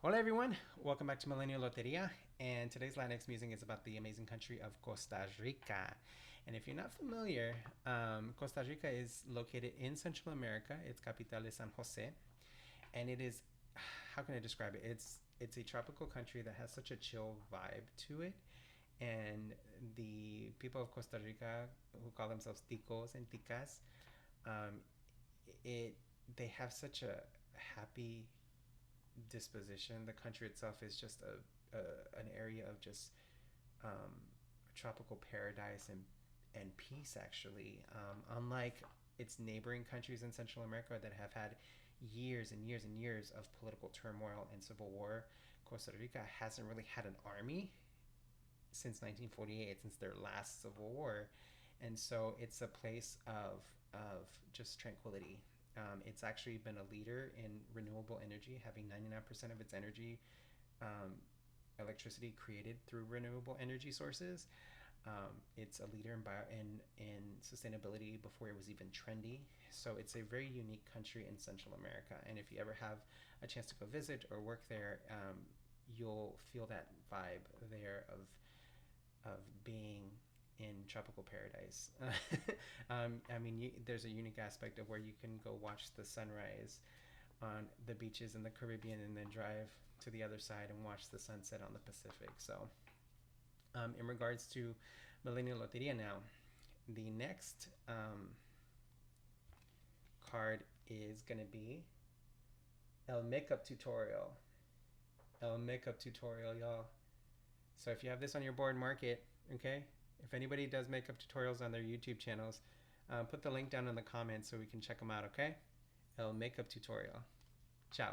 Hola everyone, welcome back to Millennial Loteria, and today's latinx music is about the amazing country of Costa Rica. And if you're not familiar, Costa Rica is located in Central America. Its capital is San Jose, and it is, how can I describe it? It's a tropical country that has such a chill vibe to it, and the people of Costa Rica, who call themselves ticos and ticas, um, it they have such a happy disposition. The country itself is just an area of just um, tropical paradise and peace. Actually, unlike its neighboring countries in Central America that have had years and years and years of political turmoil and civil war, Costa Rica hasn't really had an army since 1948, since their last civil war, and so it's a place of just tranquility. It's actually been a leader in renewable energy, having 99% of its energy, um, electricity created through renewable energy sources. It's a leader in sustainability before it was even trendy. So it's a very unique country in Central America. And if you ever have a chance to go visit or work there, you'll feel that vibe there of being in tropical paradise. I mean, there's a unique aspect of where you can go watch the sunrise on the beaches in the Caribbean and then drive to the other side and watch the sunset on the Pacific. So, in regards to Millennial Loteria now, the next card is going to be El Makeup Tutorial. El Makeup Tutorial, y'all. So if you have this on your board, mark it, okay? If anybody does makeup tutorials on their YouTube channels, put the link down in the comments so we can check them out, okay? El Makeup Tutorial. Ciao.